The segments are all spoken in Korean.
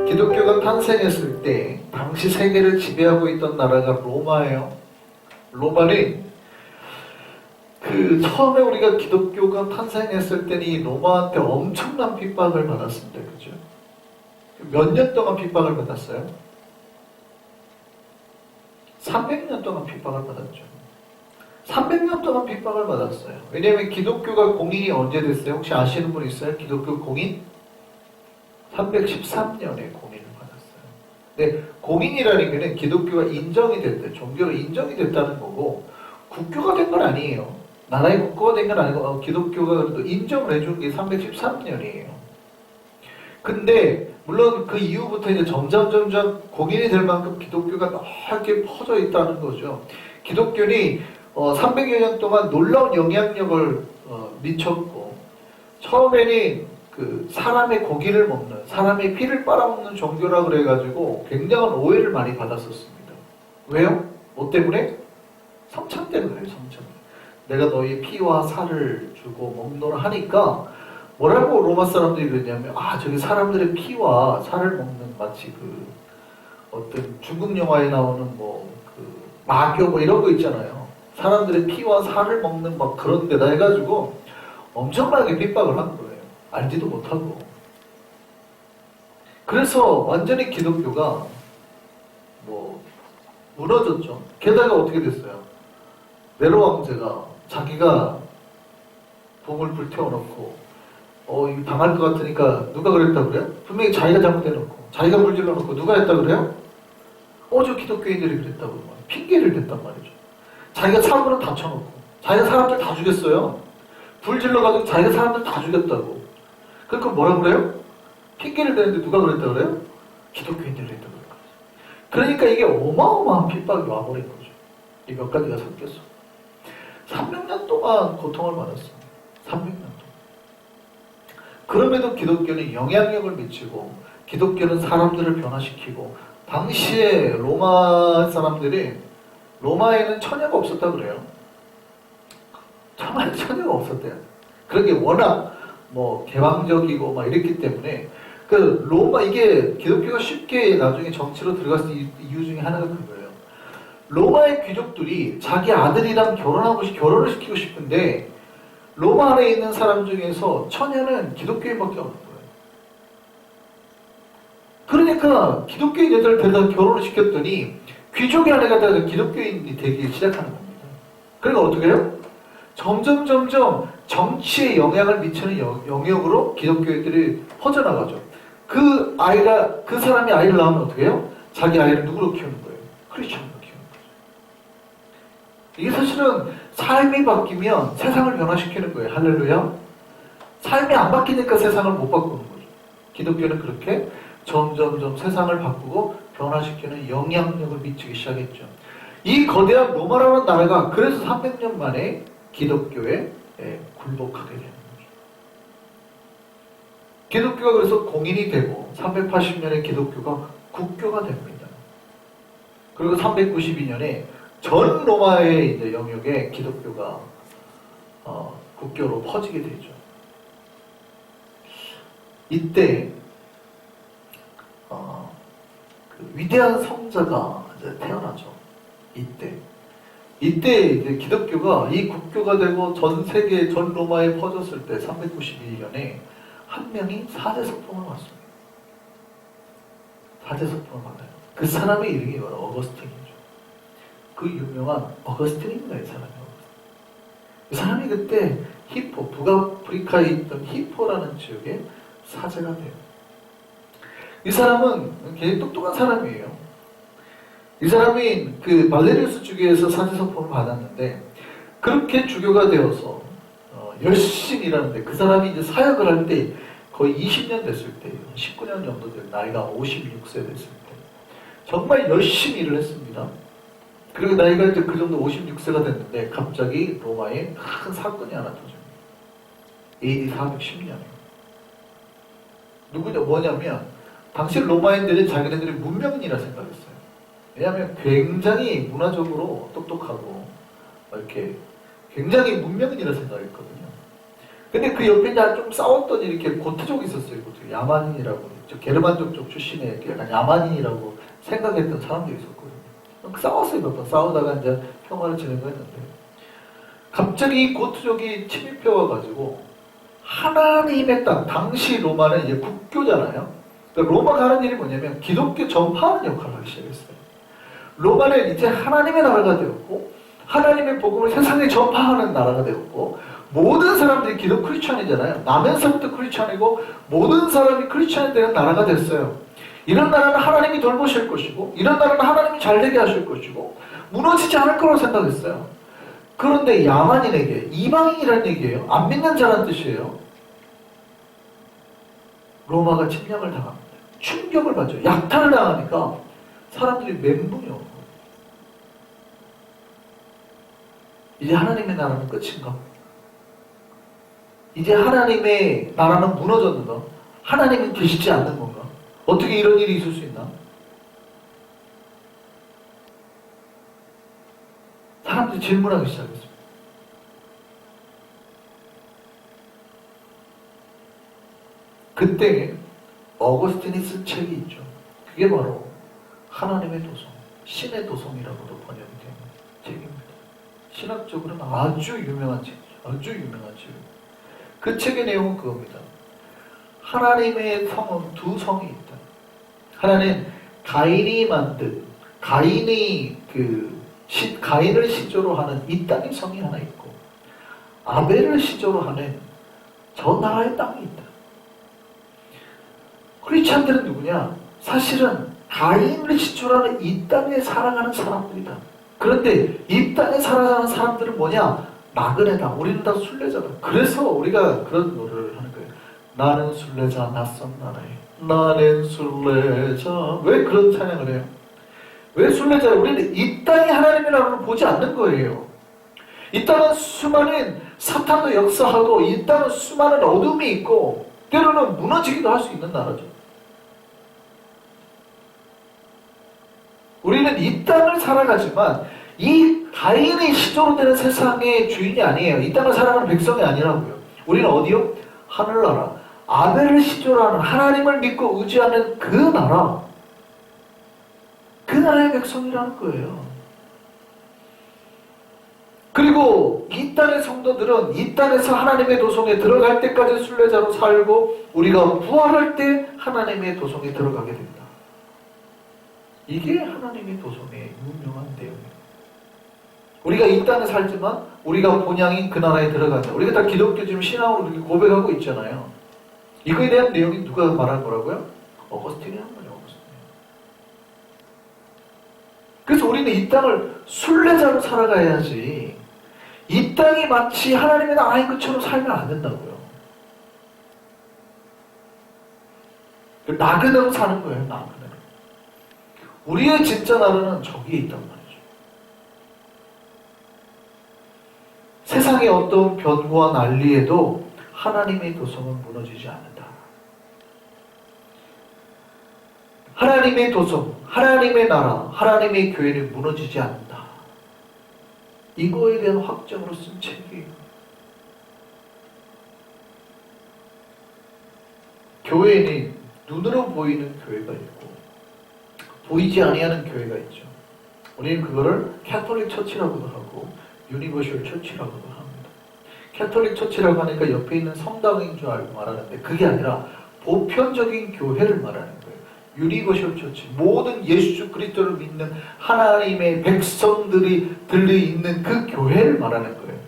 기독교가 탄생했을 때 당시 세계를 지배하고 있던 나라가 로마예요. 로마는 처음에 우리가 기독교가 탄생했을 때는 이 로마한테 엄청난 핍박을 받았습니다. 그죠? 몇 년 동안 핍박을 받았어요? 300년 동안 핍박을 받았죠. 300년 동안 핍박을 받았어요. 왜냐하면 기독교가 공인이 언제 됐어요? 혹시 아시는 분 있어요? 기독교 공인? 313년에 공인을 받았어요. 네, 공인이라는 게 기독교가 인정이 됐대. 종교로 인정이 됐다는 거고, 국교가 된 건 아니에요. 나라의 국가가 된 건 아니고, 기독교가 그래도 인정을 해준 게 313년이에요. 근데, 물론 그 이후부터 이제 점점 공인이 될 만큼 기독교가 넓게 퍼져 있다는 거죠. 기독교는 300여 년 동안 놀라운 영향력을 미쳤고, 처음에는 사람의 고기를 먹는, 사람의 피를 빨아먹는 종교라 그래가지고 굉장한 오해를 많이 받았었습니다. 왜요? 뭐 때문에? 성찬 때문에. 성찬. 내가 너희 피와 살을 주고 먹노라 하니까 뭐라고 로마 사람들이 그랬냐면, 저기 사람들의 피와 살을 먹는 마치 어떤 중국 영화에 나오는 마교 이런 거 있잖아요. 사람들의 피와 살을 먹는 막 그런 데다 해가지고 엄청나게 핍박을 한 거예요. 알지도 못하고. 그래서 완전히 기독교가 무너졌죠. 게다가 어떻게 됐어요? 네로 왕제가 자기가 봄을 불태워놓고 이거 당할 것 같으니까 누가 그랬다 그래요? 분명히 자기가 잘못해놓고 자기가 불질러놓고 누가 했다 그래요? 저 기독교인들이 그랬다고 핑계를 댔단 말이죠. 자기가 사람들은 다 쳐놓고 자기가 사람들 다 죽였어요. 불질러가지고 자기가 사람들 다 죽였다고. 그러니까 뭐라 그래요? 핑계를 대는데 누가 그랬다 그래요? 기독교인들이 그랬다고 그래요. 그러니까 이게 어마어마한 핍박이 와버린 거죠. 이 몇 가지가 섞였어. 300년 동안 고통을 받았습니다. 300년 동안. 그럼에도 기독교는 영향력을 미치고 기독교는 사람들을 변화시키고, 당시에 로마 사람들이 로마에는 처녀가 없었다 그래요. 정말 처녀가 없었대요. 그런 게 워낙 개방적이고 이랬기 때문에 로마, 이게 기독교가 쉽게 나중에 정치로 들어갔을 이유 중에 하나가 그거예요. 로마의 귀족들이 자기 아들이랑 결혼을 시키고 싶은데 로마 안에 있는 사람 중에서 처녀는 기독교인밖에 없는 거예요. 그러니까 기독교인 여자를 데려다 결혼을 시켰더니 귀족이 안에 가다가 기독교인이 되기 시작하는 겁니다. 그러니까 어떻게 해요? 점점 정치에 영향을 미치는 영역으로 기독교인들이 퍼져나가죠. 그 사람이 아이를 낳으면 어떻게 해요? 자기 아이를 누구로 키우는 거예요? 크리스천으로 키우는 거죠. 이게 사실은 삶이 바뀌면 세상을 변화시키는 거예요. 할렐루야. 삶이 안 바뀌니까 세상을 못 바꾸는 거죠. 기독교는 그렇게 점점 세상을 바꾸고 변화시키는 영향력을 미치기 시작했죠. 이 거대한 로마라는 나라가 그래서 300년 만에 기독교에 굴복하게 되는 거죠. 기독교가 그래서 공인이 되고 380년에 기독교가 국교가 됩니다. 그리고 392년에 전 로마의 이제 영역에 기독교가 국교로 퍼지게 되죠. 이때 위대한 성자가 이제 태어나죠. 이때 이제 기독교가 이 국교가 되고 전 세계 전 로마에 퍼졌을 때 391년에 한 명이 사제서품을 받습니다. 사제서품을 받아요. 그 사람의 이름이 바로 어거스틴이죠. 그 유명한 어거스틴입니다. 이 사람이 그때 북아프리카에 있던 히포라는 지역의 사제가 돼요. 이 사람은 굉장히 똑똑한 사람이에요. 이 사람이 말레리우스 주교에서 사제서품을 받았는데 그렇게 주교가 되어서 열심히 일하는데, 그 사람이 이제 사역을 할 때 거의 20년 됐을 때예요. 19년 정도 된 나이가 56세 됐을 때 정말 열심히 일을 했습니다. 그리고 나이가 이제 그 정도 56세가 됐는데 갑자기 로마에 큰 사건이 하나 터집니다. AD 410년에 뭐냐면 당시 로마인들은 자기네들이 문명인이라 생각했어요. 왜냐하면 굉장히 문화적으로 똑똑하고 이렇게 굉장히 문명인이라 생각했거든요. 근데 그 옆에 좀 싸웠던 이렇게 고트족이 있었어요. 야만인이라고. 저 게르만족 쪽 출신의 약간 야만인이라고 생각했던 사람들이 있었거든요. 싸웠어요. 몇 번 싸우다가 이제 평화를 진행했는데 갑자기 이 고트족이 침입해 와가지고 하나님의 땅, 당시 로마는 이제 국교잖아요. 그러니까 로마가 하는 일이 뭐냐면 기독교 전파하는 역할을 하기 시작했어요. 로마는 이제 하나님의 나라가 되었고 하나님의 복음을 세상에 전파하는 나라가 되었고 모든 사람들이 기독 크리스찬이잖아요. 나면서부터 크리스찬이고 모든 사람이 크리스찬이 되는 나라가 됐어요. 이런 나라는 하나님이 돌보실 것이고 이런 나라는 하나님이 잘 되게 하실 것이고 무너지지 않을 거라고 생각했어요. 그런데 야만인에게 이방인이라는 얘기예요. 안 믿는 자란 뜻이에요. 로마가 침략을 당합니다. 충격을 받죠. 약탈을 당하니까 사람들이 멘붕이 오고 이제 하나님의 나라는 끝인가? 이제 하나님의 나라는 무너졌는가? 하나님은 계시지 않는 건가? 어떻게 이런 일이 있을 수 있나? 사람들이 질문하기 시작했습니다. 그때 어거스틴이 쓴 책이 있죠. 그게 바로 하나님의 도성, 신의 도성이라고도 번역이 된 책입니다. 신학적으로는 아주 유명한 책이죠. 아주 유명한 책이에요. 그 책의 내용은 그겁니다. 하나님의 성은 두 성이 있다. 하나는 가인이 만든 가인을 시조로 하는 이 땅의 성이 하나 있고 아벨을 시조로 하는 저 나라의 땅이 있다. 크리스찬들은 누구냐? 사실은 가인을 시조로 하는 이 땅에 살아가는 사람들이다. 그런데 이 땅에 살아가는 사람들은 뭐냐? 나그네다. 우리는 다 순례자다. 그래서 우리가 그런 노래를 하는 거예요. 나는 순례자 낯선 나라에 나는 순례자. 왜 그런 찬양을 해요? 왜 순례자를? 우리는 이 땅에 하나님의 나라를 보지 않는 거예요. 이 땅은 수많은 사탄도 역사하고 이 땅은 수많은 어둠이 있고 때로는 무너지기도 할 수 있는 나라죠. 우리는 이 땅을 살아가지만 이 가인의 시조로 되는 세상의 주인이 아니에요. 이 땅을 살아가는 백성이 아니라고요. 우리는 어디요? 하늘나라. 아벨을 시조로 하는 하나님을 믿고 의지하는 그 나라. 그 나라의 백성이라는 거예요. 그리고 이 땅의 성도들은 이 땅에서 하나님의 도성에 들어갈 때까지 순례자로 살고 우리가 부활할 때 하나님의 도성에 들어가게 된다. 이게 하나님의 도성의 유명한 내용이에요. 우리가 이 땅에 살지만 우리가 본향인 그 나라에 들어간다. 우리가 다 기독교 지금 신앙으로 이렇게 고백하고 있잖아요. 이거에 대한 내용이 누가 말한 거라고요? 어거스틴이 한 거예요. 어거스틴. 그래서 우리는 이 땅을 순례자로 살아가야지 이 땅이 마치 하나님의 나라인 것처럼 살면 안 된다고요. 나그네로 사는 거예요. 나그네로. 우리의 진짜 나라는 저기에 있단 말이에요. 세상의 어떤 변화와 난리에도 하나님의 도성은 무너지지 않는다. 하나님의 도성, 하나님의 나라, 하나님의 교회는 무너지지 않는다. 이거에 대한 확정으로 쓴 책이에요. 교회는 눈으로 보이는 교회가 있고 보이지 아니하는 교회가 있죠. 우리는 그거를 캐톨릭 처치라고도 하고 유니버셜 처치라고도 합니다. 캐톨릭 처치라고 하니까 옆에 있는 성당인 줄 알고 말하는데 그게 아니라 보편적인 교회를 말하는 거예요. 유니버셜 처치, 모든 예수 그리스도를 믿는 하나님의 백성들이 들려있는 그 교회를 말하는 거예요.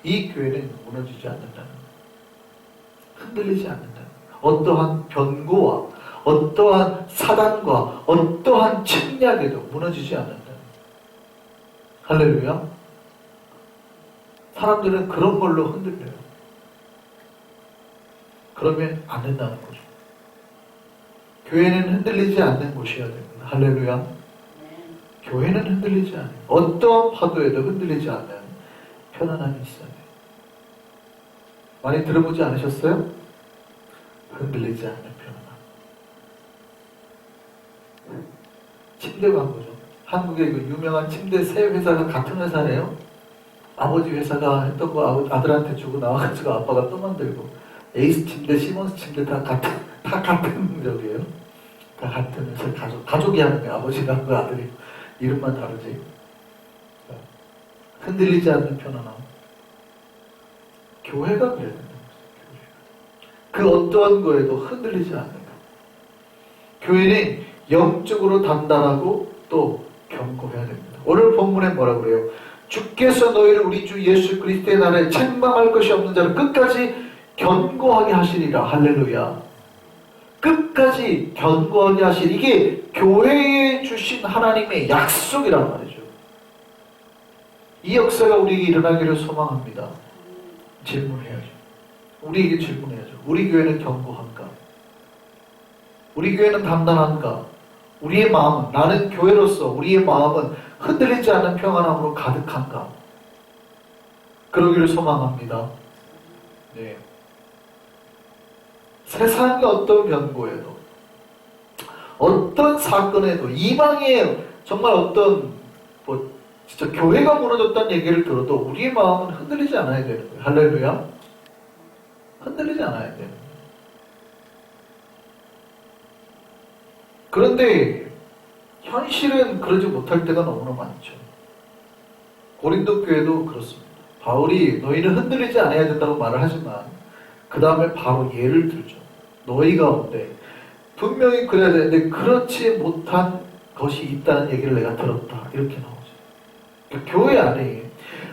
이 교회는 무너지지 않는다는 거예요. 흔들리지 않는다는 거예요. 어떠한 변고와 어떠한 사단과 어떠한 침략에도 무너지지 않는다는 거예요. 할렐루야. 사람들은 그런 걸로 흔들려요. 그러면 안 된다는 거죠. 교회는 흔들리지 않는 곳이어야 됩니다. 할렐루야. 교회는 흔들리지 않아요. 어떤 파도에도 흔들리지 않는 편안함이 있어야 돼요. 많이 들어보지 않으셨어요? 흔들리지 않는 편안함. 침대 광고죠. 한국의 그 유명한 침대 세 회사가 같은 회사래요. 아버지 회사가 했던 거 아들한테 주고 나와가지고 아빠가 또 만들고 에이스 침대, 시몬스 침대 다 같은 적이에요. 다 같은 가족이 하는 거예요. 아버지랑 그 아들이 이름만 다르지. 흔들리지 않는 편안함. 교회가 그래야 된다. 그 어떠한 거에도 흔들리지 않는 거. 교회는 영적으로 단단하고 또 견고해야 됩니다. 오늘 본문에 뭐라고 그래요? 주께서 너희를 우리 주 예수 그리스도의 나라에 책망할 것이 없는 자를 끝까지 견고하게 하시리라. 할렐루야. 끝까지 견고하게 하시리. 이게 교회에 주신 하나님의 약속이란 말이죠. 이 역사가 우리에게 일어나기를 소망합니다. 질문해야죠. 우리에게 질문해야죠. 우리 교회는 견고한가? 우리 교회는 단단한가? 우리의 마음은, 나는 교회로서 우리의 마음은 흔들리지 않는 평안함으로 가득한가? 그러기를 소망합니다. 네. 세상의 어떤 변고에도, 어떤 사건에도, 이방에 정말 어떤 진짜 교회가 무너졌다는 얘기를 들어도 우리의 마음은 흔들리지 않아야 되는 거예요. 할렐루야. 흔들리지 않아야 돼요. 그런데 현실은 그러지 못할 때가 너무나 많죠. 고린도 교회도 그렇습니다. 바울이 너희는 흔들리지 않아야 된다고 말을 하지만 그 다음에 바로 예를 들죠. 너희 가운데 분명히 그래야 되는데 그렇지 못한 것이 있다는 얘기를 내가 들었다. 이렇게 나오죠. 그러니까 교회 안에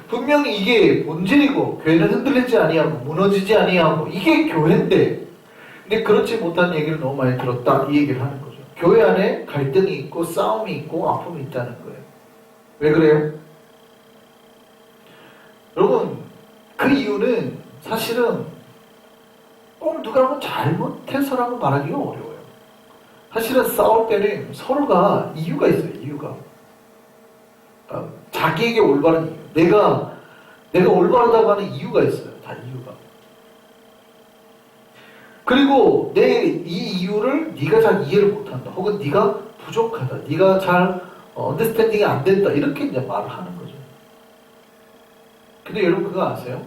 분명히 이게 본질이고 교회는 흔들리지 아니하고 무너지지 아니하고 이게 교회인데 근데 그렇지 못한 얘기를 너무 많이 들었다. 이 얘기를 하는 거죠. 교회 안에 갈등이 있고 싸움이 있고 아픔이 있다는 거예요. 왜 그래요? 여러분 그 이유는 사실은 꼭 누가 뭐 잘못해서라고 말하기가 어려워요. 사실은 싸울 때는 서로가 이유가 있어요. 이유가 자기에게 올바른 이유, 내가 올바르다고 하는 이유가 있어요. 다 이유가. 그리고 이 이유를 네가 잘 이해를 못한다. 혹은 네가 부족하다. 네가 잘 언더스탠딩이 안 된다. 이렇게 이제 말을 하는 거죠. 근데 여러분 그거 아세요?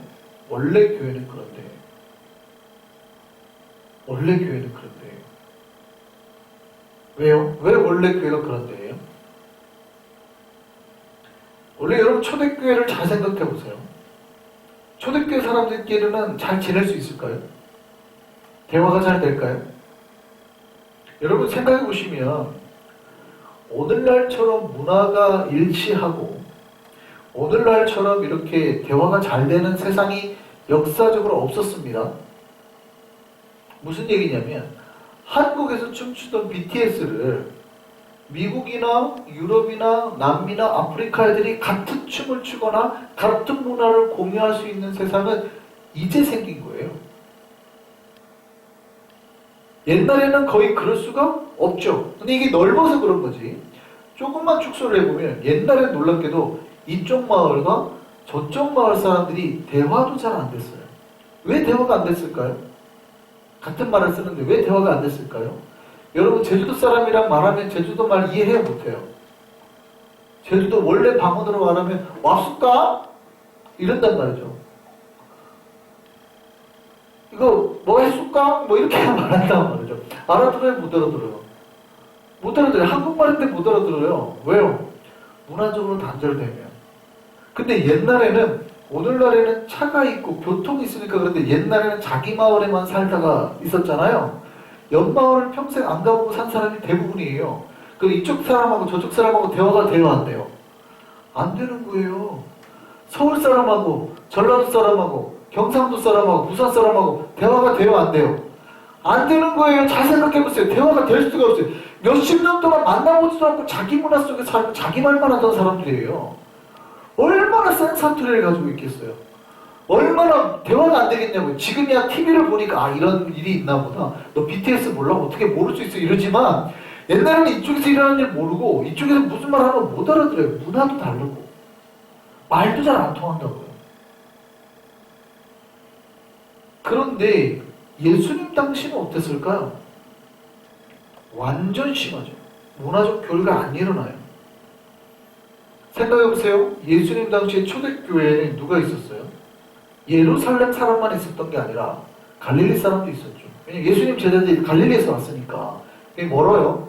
원래 교회는 그런데. 원래 교회는 그런데. 왜요? 왜 원래 교회가 그런데요? 원래 여러분 초대교회를 잘 생각해 보세요. 초대교회 사람들끼리는 잘 지낼 수 있을까요? 대화가 잘 될까요? 여러분 생각해 보시면 오늘날처럼 문화가 일치하고 오늘날처럼 이렇게 대화가 잘 되는 세상이 역사적으로 없었습니다. 무슨 얘기냐면 한국에서 춤추던 BTS를 미국이나 유럽이나 남미나 아프리카 애들이 같은 춤을 추거나 같은 문화를 공유할 수 있는 세상은 이제 생긴 거예요. 옛날에는 거의 그럴 수가 없죠. 근데 이게 넓어서 그런 거지. 조금만 축소를 해보면 옛날엔 놀랍게도 이쪽 마을과 저쪽 마을 사람들이 대화도 잘 안 됐어요. 왜 대화가 안 됐을까요? 같은 말을 쓰는데 왜 대화가 안 됐을까요? 여러분 제주도 사람이랑 말하면 제주도 말 이해해요 못해요? 제주도 원래 방언으로 말하면 왔을까? 이런단 말이죠. 이거 뭐 했을까? 뭐 이렇게 말한단 말이죠. 알아들어요? 못 알아들어요? 못 알아들어요. 한국말인데 못 알아들어요. 왜요? 문화적으로 단절되면. 근데 옛날에는 오늘날에는 차가 있고 교통이 있으니까 그런데 옛날에는 자기 마을에만 살다가 있었잖아요. 옆 마을을 평생 안 가보고 산 사람이 대부분이에요. 그리고 이쪽 사람하고 저쪽 사람하고 대화가 돼요, 안 돼요? 안 되는 거예요. 서울 사람하고 전라도 사람하고 경상도 사람하고 부산 사람하고 대화가 돼요, 안 돼요? 안 되는 거예요. 잘 생각해보세요. 대화가 될 수가 없어요. 몇십 년 동안 만나보지도 않고 자기 문화 속에 살고 자기 말만 하던 사람들이에요. 얼마나 센 사투리를 가지고 있겠어요. 얼마나 대화가 안 되겠냐고요. 지금이야 TV를 보니까 아 이런 일이 있나 보다. 너 BTS 몰라? 어떻게 모를 수 있어? 이러지만 옛날에는 이쪽에서 일하는 일 모르고 이쪽에서 무슨 말 하면 못 알아들어요. 문화도 다르고 말도 잘 안 통한다고요. 그런데 예수님 당시는 어땠을까요? 완전 심하죠. 문화적 교류가 안 일어나요. 생각해보세요. 예수님 당시에 초대교회에 누가 있었어요? 예루살렘 사람만 있었던 게 아니라 갈릴리 사람도 있었죠. 왜냐면 예수님 제자들이 갈릴리에서 왔으니까. 그게 멀어요.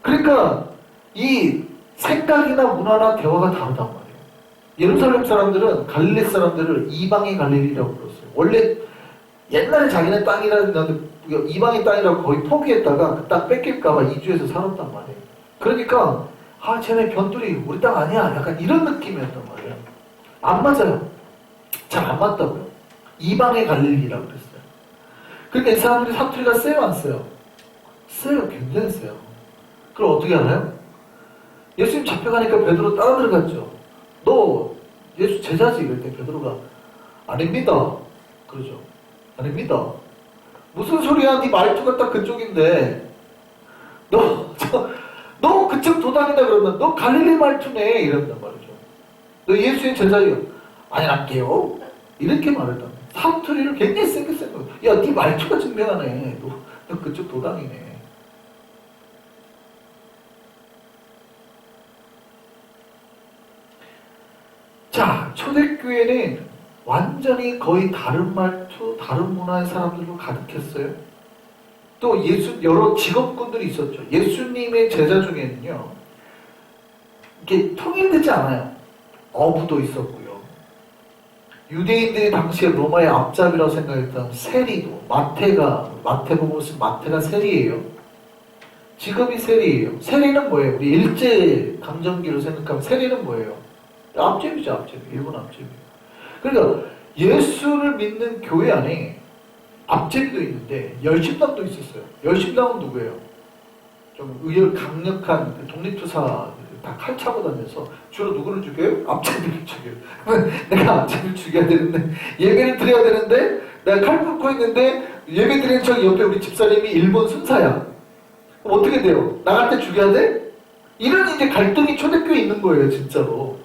그러니까 이 생각이나 문화나 대화가 다르단 말이에요. 예루살렘 사람들은 갈릴리 사람들을 이방의 갈릴리라고 불렀어요. 원래 옛날에 자기네 땅이라는데 이방의 땅이라고 거의 포기했다가 그 땅 뺏길까봐 이주해서 살았단 말이에요. 그러니까 쟤네 변두리 우리 땅 아니야 약간 이런 느낌이었단 말이에요. 안 맞아요. 잘 안 맞다고요. 이방의 갈릴리라고 그랬어요. 그러니까 이 사람들이 사투리가 세요 안 세요? 세요. 굉장히 세요. 그럼 어떻게 알아요? 예수님 잡혀가니까 베드로 따라 들어갔죠. 너 예수 제자지? 이럴 때 베드로가 아닙니다. 그러죠. 아닙니다. 무슨 소리야? 네 말투가 딱 그쪽인데 너 그쪽 도당이다 그러면 너 갈릴리 말투네 이런단 말이죠. 너 예수의 제자예요. 아니 안게요. 이렇게 말했단 말이에요. 사투리를 굉장히 세게 쓴 거예요. 야, 네 말투가 증명하네. 너 그쪽 도당이네. 자, 초대교회는 완전히 거의 다른 말투, 다른 문화의 사람들로 가득했어요. 또 여러 직업군들이 있었죠. 예수님의 제자 중에는요, 이게 통일되지 않아요. 어부도 있었고요. 유대인들이 당시에 로마의 앞잡이라고 생각했던 세리도, 마태복음 쓰면 마태가 세리예요. 직업이 세리예요. 세리는 뭐예요? 우리 일제 강점기로 생각하면 세리는 뭐예요? 앞제비죠, 앞제비. 일본 앞제비. 그러니까 예수를 믿는 교회 안에 앞제비도 있는데 열심당도 있었어요. 열심당은 누구예요? 좀 강력한 독립투사 다 칼 차고 다녀서 주로 누구를 죽여요? 앞제비를 죽여요. 내가 앞제비를 죽여야 되는데 예배를 드려야 되는데 내가 칼 끊고 있는데 예배 드리는 척 옆에 우리 집사님이 일본 순사야. 그럼 어떻게 돼요? 나갈 때 죽여야 돼? 이런 이제 갈등이 초대교회에 있는 거예요, 진짜로.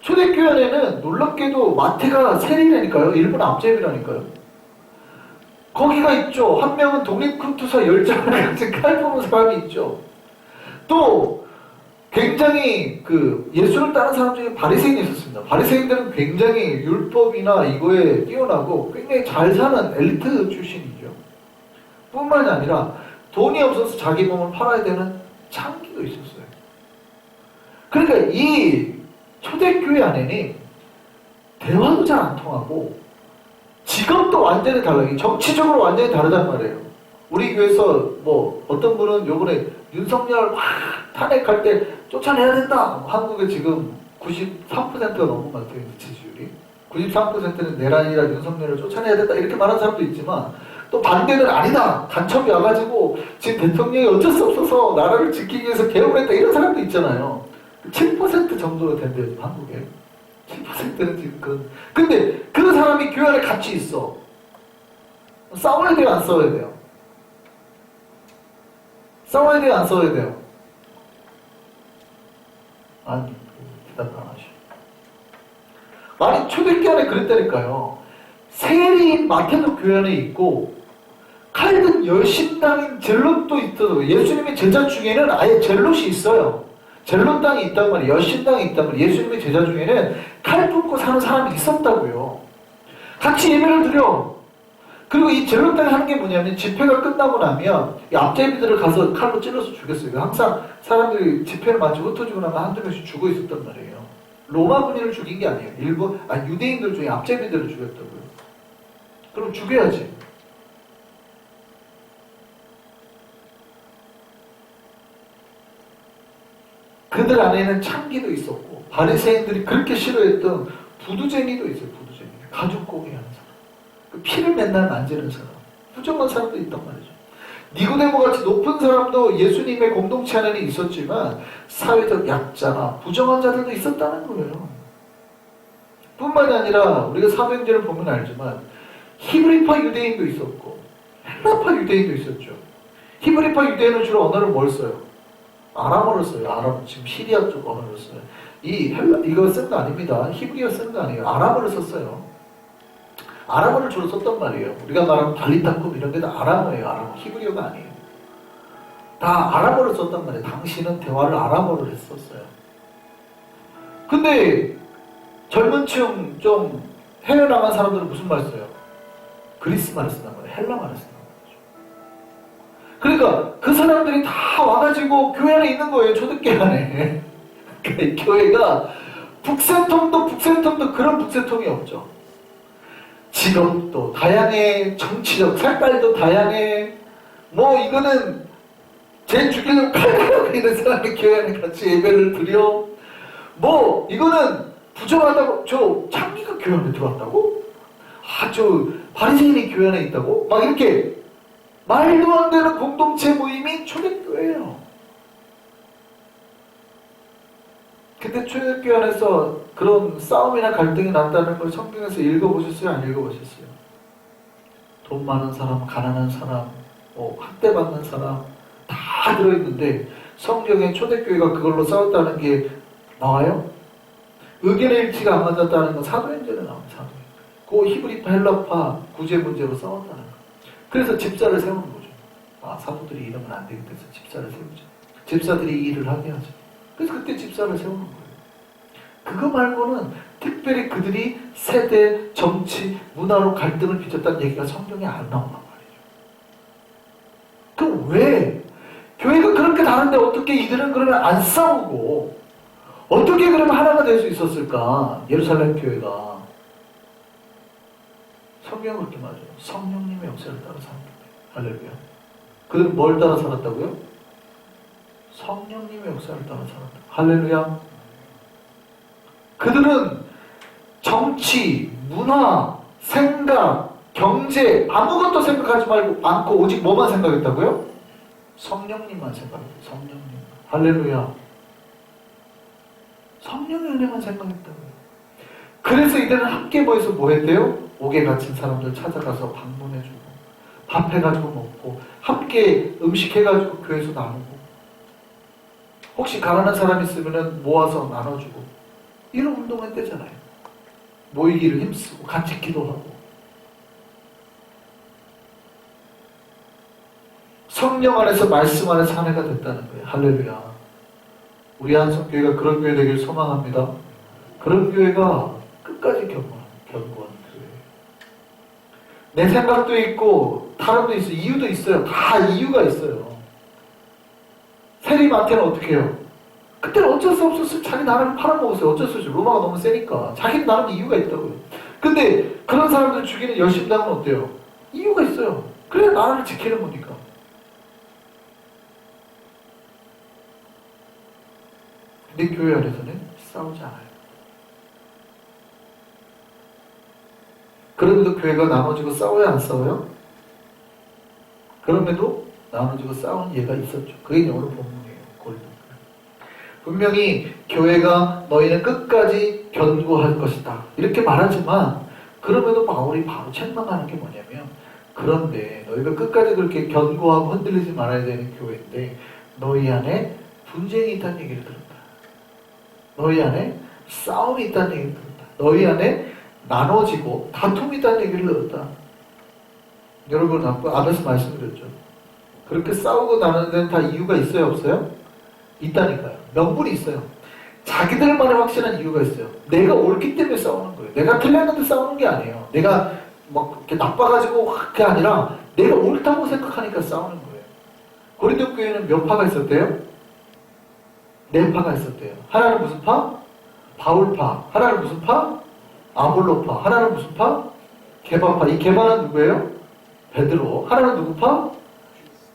초대교회 안에는 놀랍게도 마태가 세리라니까요. 일본 앞제비라니까요. 거기가 있죠. 한 명은 독립군투사 열정을 가진 칼 보는 사람이 있죠. 또 굉장히 예수를 따르는 사람 중에 바리새인이 있었습니다. 바리새인들은 굉장히 율법이나 이거에 뛰어나고 굉장히 잘 사는 엘리트 출신이죠. 뿐만이 아니라 돈이 없어서 자기 몸을 팔아야 되는 창기도 있었어요. 그러니까 이 초대교회 안에는 대화도 잘 안 통하고 직업도 완전히 달라요. 정치적으로 완전히 다르단 말이에요. 우리 교회에서 어떤 분은 요번에 윤석열 막 탄핵할 때 쫓아내야 된다. 한국에 지금 93%가 넘은 것 같아요. 지지율이. 93%는 내란이라 윤석열을 쫓아내야 된다. 이렇게 말하는 사람도 있지만 또 반대는 아니다. 간첩이 와가지고 지금 대통령이 어쩔 수 없어서 나라를 지키기 위해서 개혁을 했다. 이런 사람도 있잖아요. 7% 정도가 된대요, 지금 한국에. 7%는 지금 근데 그 사람이 교회 안에 같이 있어. 싸워야 돼요, 안 싸워야 돼요? 싸워야 돼요, 안 싸워야 돼요? 아니, 대답 안 하셔. 아니, 초대교회 안에 그랬다니까요. 세리인 마태도 교회 안에 있고, 칼든 열심당인 젤롯도 있더라고요. 예수님의 제자 중에는 아예 젤롯이 있어요. 젤롯 땅이 있단 말이에요. 열심당이 있단 말이에요. 예수님의 제자 중에는 칼 뿜고 사는 사람이 있었다고요. 같이 예배를 드려. 그리고 이 젤롯 땅이 하는 게 뭐냐면 집회가 끝나고 나면 이 앞제비들을 가서 칼로 찔러서 죽였어요. 항상 사람들이 집회를 마치 흩어지고 나면 한두 명씩 죽어 있었단 말이에요. 로마 군인을 죽인 게 아니에요. 유대인들 중에 앞제비들을 죽였다고요. 그럼 죽여야지. 그들 안에는 창기도 있었고 바리새인들이 그렇게 싫어했던 부두쟁이도 있어요. 부두쟁이. 가죽고기 하는 사람. 피를 맨날 만지는 사람. 부정한 사람도 있단 말이죠. 니고데모 같이 높은 사람도 예수님의 공동체 안에는 있었지만 사회적 약자나 부정한 자들도 있었다는 거예요. 뿐만이 아니라 우리가 사도행전을 보면 알지만 히브리파 유대인도 있었고 헬라파 유대인도 있었죠. 히브리파 유대인은 주로 언어를 뭘 써요? 아람어를 써요. 아람. 지금 시리아 쪽 언어를 써요. 이거 쓴 거 아닙니다. 히브리어 쓴 거 아니에요. 아람어를 썼어요. 아람어를 주로 썼단 말이에요. 우리가 말하는 달리타쿰 이런 게 다 아람어예요. 아람어. 히브리어가 아니에요. 다 아람어를 썼단 말이에요. 당시는 대화를 아람어를 했었어요. 근데 젊은 층 좀 해외 나간 사람들은 무슨 말 써요? 그리스 말을 쓴단 말이에요. 헬라 말을 쓴단 말이죠. 그러니까 그 사람들이 다 와가지고 교회 안에 있는 거예요. 초대교회 안에. 그러니까 이 교회가 북새통도 그런 북새통이 없죠. 직업도 다양해, 정치적 색깔도 다양해. 뭐 이거는 쟤 죽이려고 칼가루고 이런 사람이 교회 안에 같이 예배를 드려. 뭐 이거는 부정하다고. 저 창기가 교회 안에 들어왔다고? 아, 저 바리새인이 교회 안에 있다고? 막 이렇게 말도 안 되는 공동체 모임이 초대교회예요. 근데 초대교회 안에서 그런 싸움이나 갈등이 났다는 걸 성경에서 읽어보셨어요? 안 읽어보셨어요? 돈 많은 사람, 가난한 사람, 학대받는 사람 다 들어있는데 성경에 초대교회가 그걸로 싸웠다는 게 나와요? 의견의 일치가 안 맞았다는 건 사도행전에 나옵니다. 사도행전. 그 히브리파, 헬라파 구제 문제로 싸웠다는 거. 그래서 집사를 세우는 거죠. 아, 사도들이 이러면 안 되겠다 해서 집사를 세우죠. 집사들이 이 일을 하게 하죠. 그래서 그때 집사를 세우는 거예요. 그거 말고는 특별히 그들이 세대, 정치, 문화로 갈등을 빚었다는 얘기가 성경에 안 나온단 말이죠. 그럼 왜? 교회가 그렇게 다른데 어떻게 이들은 그러면 안 싸우고 어떻게 그러면 하나가 될 수 있었을까? 예루살렘 교회가. 성경은 그렇게 말해요. 성령님의 역사를 따라 살았다. 할렐루야. 그들은 뭘 따라 살았다고요? 성령님의 역사를 따라 살았다. 할렐루야. 그들은 정치, 문화, 생각, 경제 아무것도 생각하지 않고 오직 뭐만 생각했다고요? 성령님만 생각했어요. 성령님. 할렐루야. 성령의 은혜만 생각했다고요. 그래서 이들은 함께 모여서 뭐 했대요? 옥에 갇힌 사람들 찾아가서 방문해주고 밥 해가지고 먹고 함께 음식 해가지고 교회에서 나누고 혹시 가난한 사람 있으면 모아서 나눠주고 이런 운동을 했대잖아요. 모이기를 힘쓰고 같이 기도하고 성령 안에서 말씀 안에서 한 해가 됐다는 거예요. 할렐루야. 우리 한성교회가 그런 교회 되길 소망합니다. 그런 교회가 끝까지 견고한 교회예요. 내 생각도 있고 다름도 있어요. 이유도 있어요. 다 이유가 있어요. 세리마한테는 어떻게 해요? 그때는 어쩔 수 없었어요. 자기 나라를 팔아먹었어요. 어쩔 수 없죠. 로마가 너무 세니까. 자기 나름 이유가 있다고요. 근데 그런 사람들 죽이는 열심당은 어때요? 이유가 있어요. 그래야 나라를 지키는 거니까. 근데 교회 안에서는 싸우지 않아요. 그럼에도 교회가 나눠지고 싸워야 안 싸워요? 그럼에도 나눠지고 싸우는 예가 있었죠. 그게 오늘 본문이에요. 골든. 분명히 교회가 너희는 끝까지 견고할 것이다. 이렇게 말하지만 그럼에도 바울이 바로 책망하는 게 뭐냐면 그런데 너희가 끝까지 그렇게 견고하고 흔들리지 말아야 되는 교회인데 너희 안에 분쟁이 있다는 얘기를 들었다. 너희 안에 싸움이 있다는 얘기를 들었다. 너희 안에 나눠지고 다툼이 있다는 얘기를 들었다. 여러분 앞에서 말씀드렸죠. 그렇게 싸우고 나누는 데는 다 이유가 있어요? 없어요? 있다니까요. 명분이 있어요. 자기들만의 확실한 이유가 있어요. 내가 옳기 때문에 싸우는 거예요. 내가 틀렸는데 싸우는 게 아니에요. 내가 막 이렇게 나빠가지고 그게 아니라 내가 옳다고 생각하니까 싸우는 거예요. 고린도 교회는 몇 파가 있었대요? 4파가 있었대요. 하나는 무슨 파? 바울파. 하나는 무슨 파? 아볼로파. 하나는 무슨 파? 게바파. 이 게바는 누구예요? 베드로. 하나는 누구 파?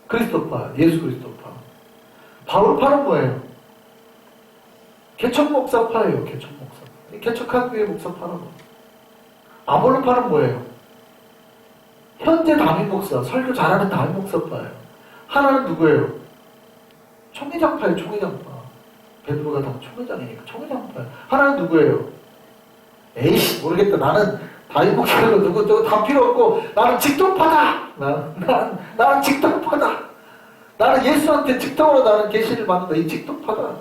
그리스도파. 예수 그리스도파. 바울파는 뭐예요? 개척 목사파예요. 개척 목사. 개척한 교회 목사파라고. 아볼로파는 뭐예요? 현재 담임 목사, 설교 잘하는 담임 목사파예요. 하나는 누구예요? 총회장파예요. 총회장파. 베드로가 다 총회장이니까 총회장파예요. 하나는 누구예요? 에이씨 모르겠다. 나는 담임 목사로 누구 저거 다 필요 없고 나는 직통파다. 나는 직통파다. 나는 예수한테 직통으로 나는 계시를 받는다. 이 직통파다.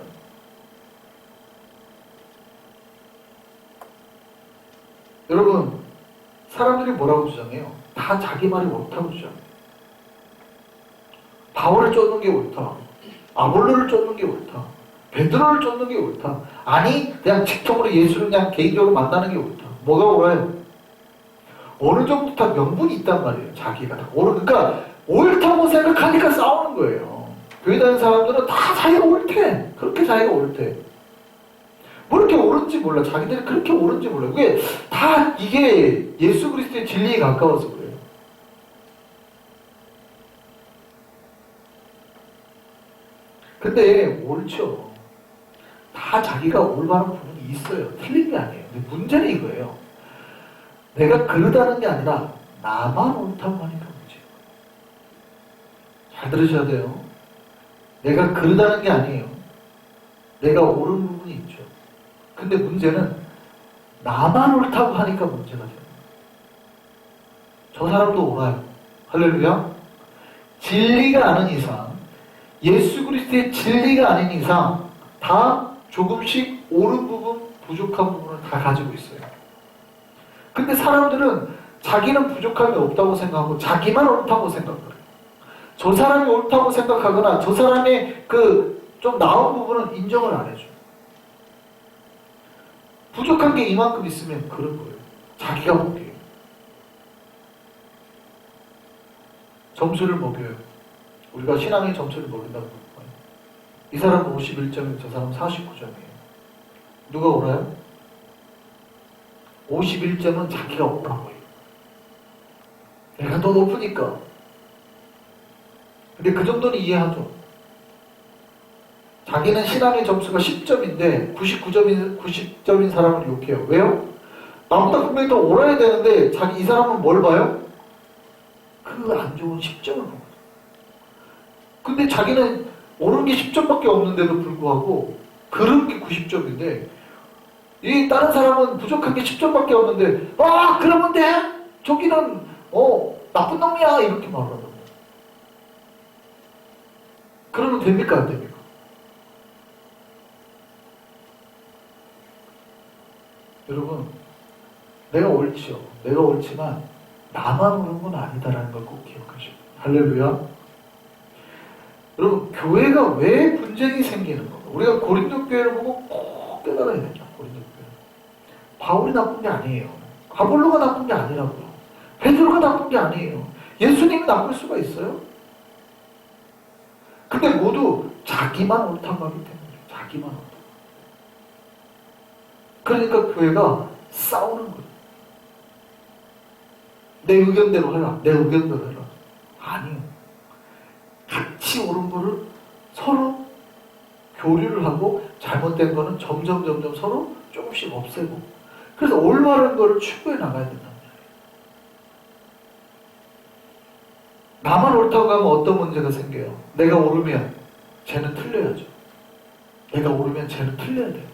여러분 사람들이 뭐라고 주장해요? 다 자기 말이 옳다고 주장해요. 바울을 쫓는 게 옳다. 아볼로를 쫓는 게 옳다. 베드로를 쫓는 게 옳다. 아니 그냥 직통으로 예수를 그냥 개인적으로 만나는 게 옳다. 뭐가 옳아요? 어느 정도 다 명분이 있단 말이에요. 자기가 다 그러니까 옳다고 생각하니까 싸우는 거예요. 교회 다니는 사람들은 다 자기가 옳대. 그렇게 자기가 옳대. 뭐 이렇게 옳은지 몰라. 자기들이 그렇게 옳은지 몰라. 그게 다 이게 예수 그리스도의 진리에 가까워서 그래요. 근데 옳죠. 다 자기가 올바른 부분이 있어요. 틀린 게 아니에요. 근데 문제는 이거예요. 내가 그러다는 게 아니라 나만 옳다고 하니까 문제예요. 잘 들으셔야 돼요. 내가 그러다는 게 아니에요. 내가 옳은 부분이 있죠. 근데 문제는 나만 옳다고 하니까 문제가 돼요. 저 사람도 옳아요. 할렐루야. 진리가 아닌 이상, 예수 그리스도의 진리가 아닌 이상 다 조금씩 옳은 부분, 부족한 부분을 다 가지고 있어요. 근데 사람들은 자기는 부족함이 없다고 생각하고 자기만 옳다고 생각해요. 저 사람이 옳다고 생각하거나 저 사람의 그 좀 나은 부분은 인정을 안 해줘요. 부족한 게 이만큼 있으면 그런 거예요. 자기가 보기에요. 점수를 먹여요. 우리가 신앙의 점수를 먹인다고 볼까요? 이 사람은 51점이고 저 사람은 49점이에요. 누가 옳아요? 51점은 자기가 옳은 거예요. 내가 더 높으니까. 근데 그 정도는 이해하죠. 자기는 신앙의 점수가 10점인데 90점인 사람을 욕해요. 왜요? 나보다 분명히 더 옳아야 되는데 이 사람은 뭘 봐요? 그 안 좋은 10점을 보거든요. 근데 자기는 옳은 게 10점밖에 없는데도 불구하고 그런 게 90점인데 이 다른 사람은 부족한 게 10점밖에 없는데 그러면 돼? 저기는 나쁜 놈이야 이렇게 말하더라고요. 그러면 됩니까 안 됩니까? 여러분 내가 옳지요. 내가 옳지만 나만 옳은 건 아니다라는 걸 꼭 기억하시고 할렐루야. 여러분 교회가 왜 분쟁이 생기는 건가? 우리가 고린도 교회를 보고 꼭 깨달아야 된다. 고린도 교회. 바울이 나쁜 게 아니에요. 아볼로가 나쁜 게 아니라고요. 베드로가 나쁜 게 아니에요. 예수님이 나쁠 수가 있어요? 근데 모두 자기만 옳다고 하기 때문에 자기만 옳다. 그러니까 교회가 싸우는 거예요. 내 의견대로 해라. 내 의견대로 해라. 아니요. 같이 옳은 거를 서로 교류를 하고 잘못된 거는 점점 서로 조금씩 없애고 그래서 올바른 거를 추구해 나가야 된단 말이에요. 나만 옳다고 하면 어떤 문제가 생겨요? 내가 옳으면 쟤는 틀려야죠. 내가 옳으면 쟤는 틀려야 돼요.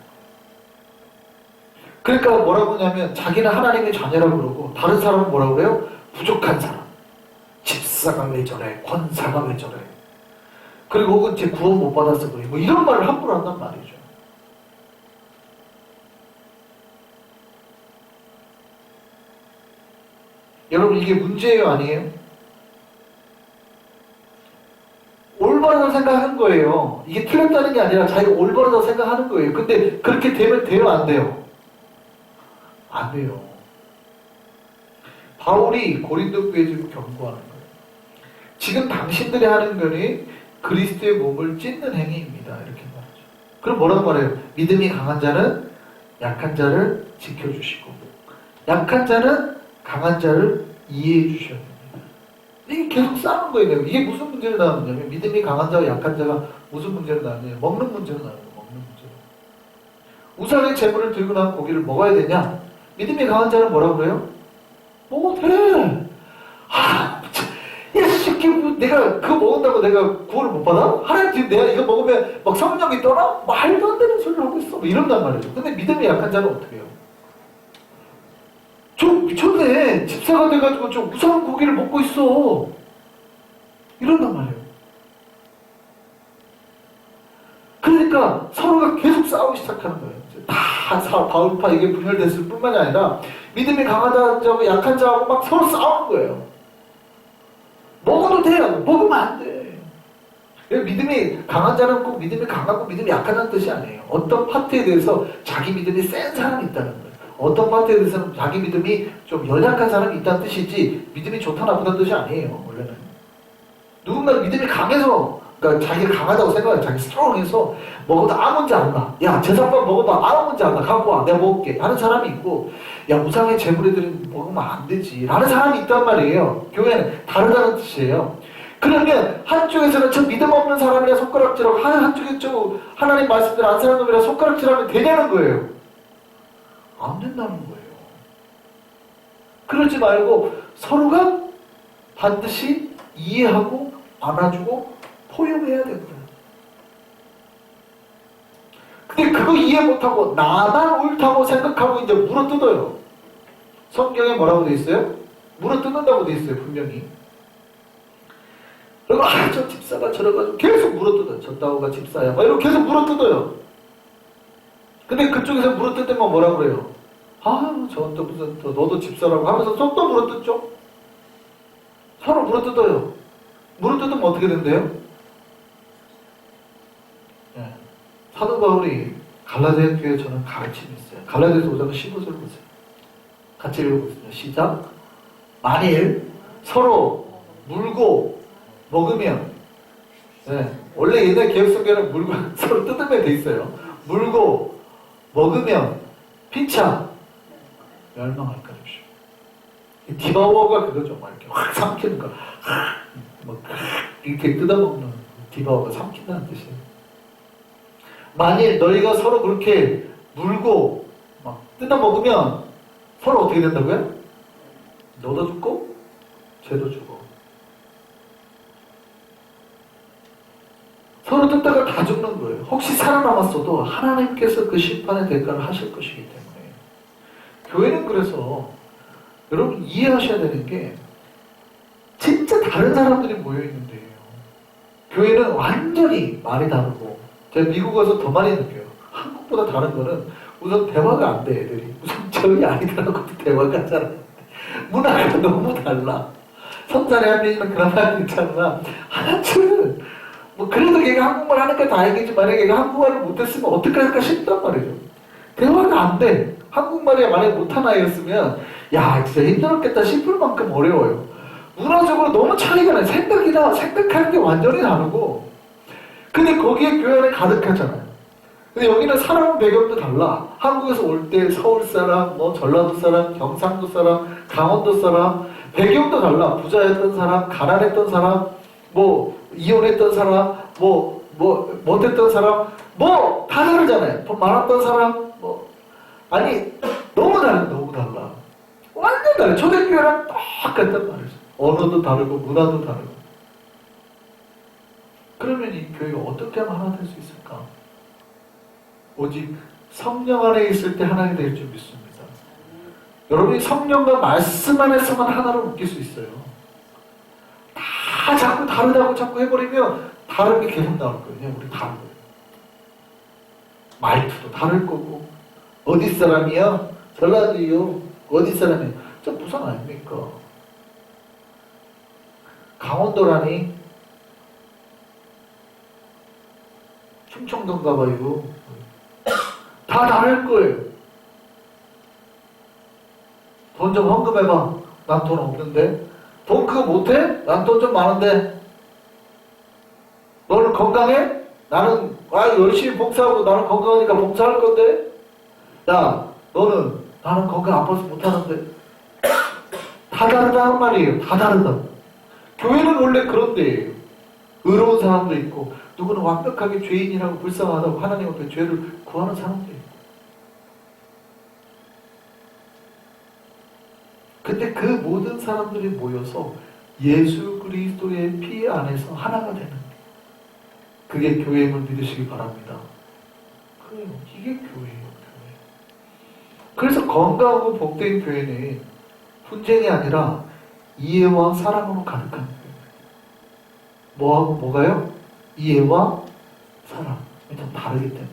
그러니까 뭐라고 하냐면 자기는 하나님의 자녀라고 그러고 다른 사람은 뭐라고 그래요? 부족한 사람. 집사가 왜 저래? 권사가 왜 저래? 그리고 혹은 제 구원 못 받았어 그래. 뭐 이런 말을 함부로 한단 말이죠. 여러분 이게 문제예요 아니에요? 올바르다고 생각하는 거예요. 이게 틀렸다는 게 아니라 자기가 올바르다고 생각하는 거예요. 근데 그렇게 되면 돼요 안 돼요? 안 돼요. 바울이 고린도 교회에 지금 경고하는 거예요. 지금 당신들이 하는 것이 그리스도의 몸을 찢는 행위입니다. 이렇게 말하죠. 그럼 뭐라고 말해요? 믿음이 강한 자는 약한 자를 지켜주시고 약한 자는 강한 자를 이해해 주셔야 됩니다. 이게 계속 싸우는 거예요. 이게 무슨 문제를 나누냐면 믿음이 강한 자와 약한 자가 무슨 문제를 나누냐면 먹는 문제를 나누는 거예요. 먹는 문제로. 우상의 재물을 들고 나온 고기를 먹어야 되냐? 믿음이 강한 자는 뭐라고 그래요? 먹어도 돼. 이 새끼 내가 그거 먹는다고 내가 구원을 못 받아? 하나님 지금 내가 이거 먹으면 막 성령이 떠나? 말도 안 되는 소리를 하고 있어. 뭐 이런단 말이죠. 근데 믿음이 약한 자는 어떻게 해요? 저 미쳤네. 집사가 돼가지고 저 무서운 고기를 먹고 있어. 이런단 말이에요. 그러니까 서로가 계속 싸우기 시작하는 거예요. 다 바울파 이게 분열됐을 뿐만이 아니라 믿음이 강한 자하고 약한 자하고 막 서로 싸우는 거예요. 먹어도 돼요. 먹으면 안 돼. 믿음이 강한 자는 꼭 믿음이 강하고 믿음이 약하다는 뜻이 아니에요. 어떤 파트에 대해서 자기 믿음이 센 사람이 있다는 거예요. 어떤 파트에 대해서는 자기 믿음이 좀 연약한 사람이 있다는 뜻이지 믿음이 좋다 나쁘다는 뜻이 아니에요. 원래는 누군가 믿음이 강해서 그러니까 자기가 강하다고 생각해. 자기 스트롱해서 먹어도 아무 문제 안 나. 야 제사밥 먹어봐 아무 문제 안 나. 갖고 와 내가 먹을게 하는 사람이 있고 야 우상의 제물애들은 먹으면 안 되지 라는 사람이 있단 말이에요. 교회는 다르다는 뜻이에요. 그러면 한쪽에서는 저 믿음 없는 사람이라 손가락질하고 한쪽에 저 하나님 말씀대로 안 사는 놈이라 손가락질하면 되냐는 거예요. 안 된다는 거예요. 그러지 말고 서로가 반드시 이해하고 안아주고 포용해야 된다. 근데 그거 이해 못하고 나만 옳다고 생각하고 이제 물어뜯어요. 성경에 뭐라고 돼 있어요? 물어뜯는다고 돼 있어요. 분명히. 그리고 저 집사가 저래가지고 계속 물어뜯어요. 저 따오가 집사야. 막 이렇게 계속 물어뜯어요. 근데 그쪽에서 물어뜯으면 뭐라 그래요? 저건 또 무슨 너도 집사라고 하면서 또 물어뜯죠? 서로 물어뜯어요. 물어뜯으면 어떻게 된대요? 네. 사도 바울이 갈라디아 교회에 저는 가르침이 있어요. 갈라디아서 5장 15절 보세요. 같이 읽어보겠습니다. 시작. 만일 서로 물고 먹으면 네. 원래 옛날 개혁성경은 물고 서로 뜯으면 돼 있어요. 물고 먹으면 피차 멸망할 것이죠. 디바워가 그거죠. 막 이렇게 확 삼키는 거. 막 이렇게 뜯어먹는 디바워가 삼킨다는 뜻이에요. 만일 너희가 서로 그렇게 물고 막 뜯어먹으면 서로 어떻게 된다고요? 너도 죽고 쟤도 죽어. 서로 뜯다가 다 죽는 거예요. 혹시 살아남았어도 하나님께서 그 심판의 대가를 하실 것이기 때문에 교회는 그래서 여러분 이해하셔야 되는 게 진짜 다른 사람들이 모여있는데요. 교회는 완전히 말이 다르고 제가 미국 와서 더 많이 느껴요. 한국보다 다른 거는 우선 대화가 안 돼 애들이. 우선 저희 아이들하고도 대화가 잘 안 돼. 문화가 너무 달라. 성산에 한 명이면 그나마 괜찮으나 하나쯤은 뭐 그래도 걔가 한국말 하니까 다행이지 만약에 걔가 한국말을 못했으면 어떡할까 싶단 말이죠. 대화가 안 돼. 한국말에 만약에 못한 아이였으면 야 진짜 힘들었겠다 싶을 만큼 어려워요. 문화적으로 너무 차이가 나요. 생각하는 게 완전히 다르고 근데 거기에 교회 안에 가득하잖아요. 근데 여기는 살아온 배경도 달라. 한국에서 올 때 서울 사람, 뭐 전라도 사람, 경상도 사람, 강원도 사람 배경도 달라. 부자였던 사람, 가난했던 사람, 뭐 이혼했던 사람, 뭐 못했던 사람, 뭐 다 다르잖아요. 돈 많았던 사람, 뭐 아니 너무 달라. 완전 달라. 초대교회랑 똑같단 말이죠. 언어도 다르고 문화도 다르고. 그러면 이 교회가 어떻게 하면 하나 될 수 있을까? 오직 성령 안에 있을 때 하나가 될 줄 믿습니다. 여러분이 성령과 말씀 안에서만 하나로 묶일 수 있어요. 다 자꾸 다르다고 자꾸 해버리면 다른 게 계속 나올 거예요. 우리 다른 거예요. 말투도 다를 거고 어디 사람이야? 전라도요. 어디 사람이야? 저 부산 아닙니까? 강원도라니? 충청도인가 봐요. 다 다를 거예요. 돈 좀 헌금해봐. 난 돈 없는데. 돈 그거 못해? 난 돈 좀 많은데. 너는 건강해? 나는 열심히 봉사하고 나는 건강하니까 봉사할 건데. 야 나는 건강 아파서 못하는데. 다 다르다는 말이에요. 다 다르다. 교회는 원래 그런 데예요. 의로운 사람도 있고 누구는 완벽하게 죄인이라고 불쌍하다고 하나님 앞에 죄를 구하는 사람도 있고. 근데 그 모든 사람들이 모여서 예수 그리스도의 피 안에서 하나가 되는 거예요. 그게 교회임을 믿으시기 바랍니다. 그래요. 이게 교회예요. 교회. 그래서 건강하고 복된 교회는 분쟁이 아니라 이해와 사랑으로 가득한 거예요. 뭐하고 뭐가요? 이해와 사랑. 좀 다르기 때문에.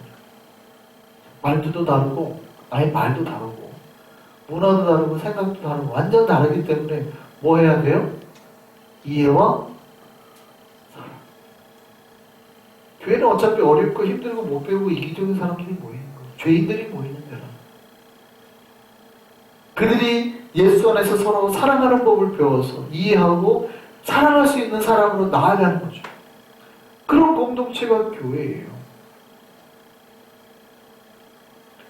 말투도 다르고, 아예 말도 다르고, 문화도 다르고, 생각도 다르고, 완전 다르기 때문에 뭐 해야 돼요? 이해와 사랑. 교회는 어차피 어렵고 힘들고 못 배우고 이기적인 사람들이 모이는 거예요. 죄인들이 모이는 데라. 그들이 예수 안에서 서로 사랑하는 법을 배워서 이해하고 사랑할 수 있는 사람으로 나아가는 거죠. 그런 공동체가 교회예요.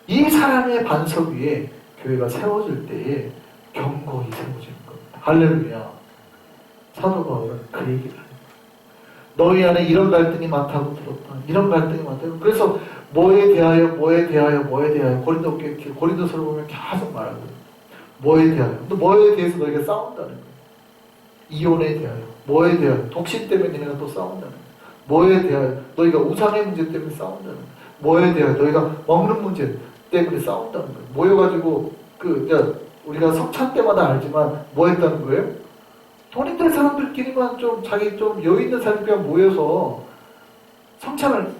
이 사랑의 반석 위에 교회가 세워질 때에 경건이 세워지는 겁니다. 할렐루야. 사도 바울은 그 얘기를 합니다. 너희 안에 이런 갈등이 많다고 들었다. 이런 갈등이 많다고. 그래서 뭐에 대하여 고린도서를 보면 계속 말하거든요. 뭐에 대하여. 또 뭐에 대해서 너희가 싸운다는 거예요. 이혼에 대하여. 뭐에 대하여. 독신 때문에 너희가 또 싸운다는 거예요. 뭐에 대하여. 너희가 우상의 문제 때문에 싸운다는 거예요. 뭐에 대하여. 너희가 먹는 문제 때문에 싸운다는 거예요. 모여가지고 우리가 성찬 때마다 알지만 뭐 했다는 거예요? 돈 있는 사람들끼리만 좀 자기 좀 여유 있는 사람들끼리 모여서 성찬을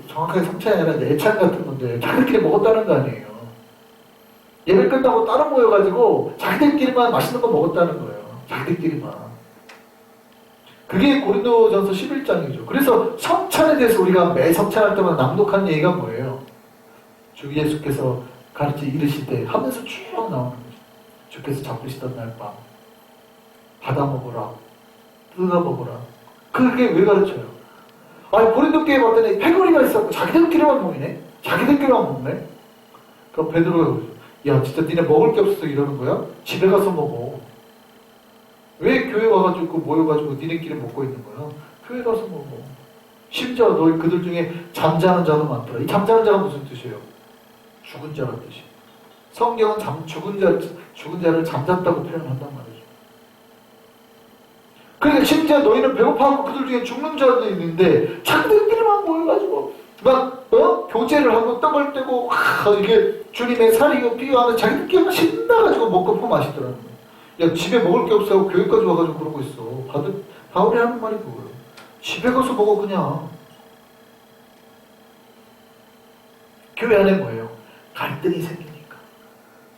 정확하게 성찬이 아니라 예찬 같은 건데 자기들끼리 먹었다는 거 아니에요. 예배 끝나고 따로 모여가지고 자기들끼리만 맛있는 거 먹었다는 거예요. 자기들끼리만. 그게 고린도전서 11장이죠. 그래서 성찬에 대해서 우리가 매 성찬할 때마다 낭독하는 얘기가 뭐예요? 주 예수께서 이르실 때 하면서 쭉 나오는 거죠. 주께서 잡으시던 날 밤 받아 먹어라, 뜯어 먹어라. 그게 왜 가르쳐요? 아니 고린도 교회 봤더니 패거리가 있었고 자기들끼리만 모이네? 자기들끼리만 먹네? 그럼 베드로가 그러죠. 야 진짜 니네 먹을 게 없어서 이러는 거야? 집에 가서 먹어. 왜 교회 와가지고 모여가지고 니네끼리 먹고 있는 거야? 교회 가서 먹어. 심지어 너희 그들 중에 잠자는 자도 많더라. 이 잠자는 자가 무슨 뜻이에요? 죽은 자란 뜻이에요. 성경은 죽은 자를 잠잤다고 표현한단 말이에요. 그러니까 심지어 너희는 배고파하고 그들 중에 죽는 자도 있는데 자기들끼리만 모여가지고 막 교제를 하고 떡을 떼고 이게 주님의 살이고 피가 자기들끼리만 신나가지고 먹고 품 마시더라는 거예요. 야 집에 먹을 게 없어 교회까지 와가지고 그러고 있어. 바울이 하는 말이 그거예요. 집에 가서 먹어 그냥. 교회 안에 뭐예요? 갈등이 생기니까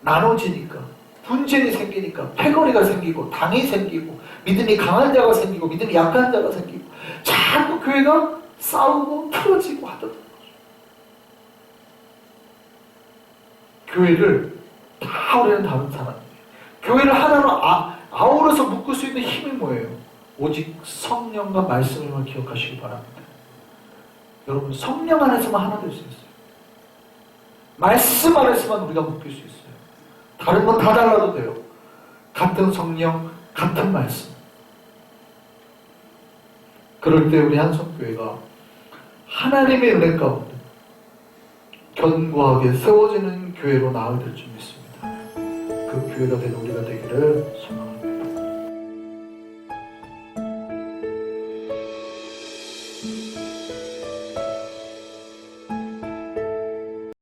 나눠지니까 분쟁이 생기니까 패거리가 생기고 당이 생기고 믿음이 강한 자가 생기고 믿음이 약한 자가 생기고 자꾸 교회가 싸우고 틀어지고 하더라고요. 교회를 다 우리는 다른 사람이에요. 교회를 하나로 아우러서 묶을 수 있는 힘이 뭐예요? 오직 성령과 말씀을 기억하시기 바랍니다. 여러분 성령 안에서만 하나 될 수 있어요. 말씀 안에서만 우리가 묶일 수 있어요. 다른 건 다 달라도 돼요. 같은 성령, 같은 말씀. 그럴 때 우리 한성교회가 하나님의 은혜 가운데 견고하게 세워지는 교회로 나아갈 줄 믿습니다. 그 교회가 되는 우리가 되기를 소망합니다.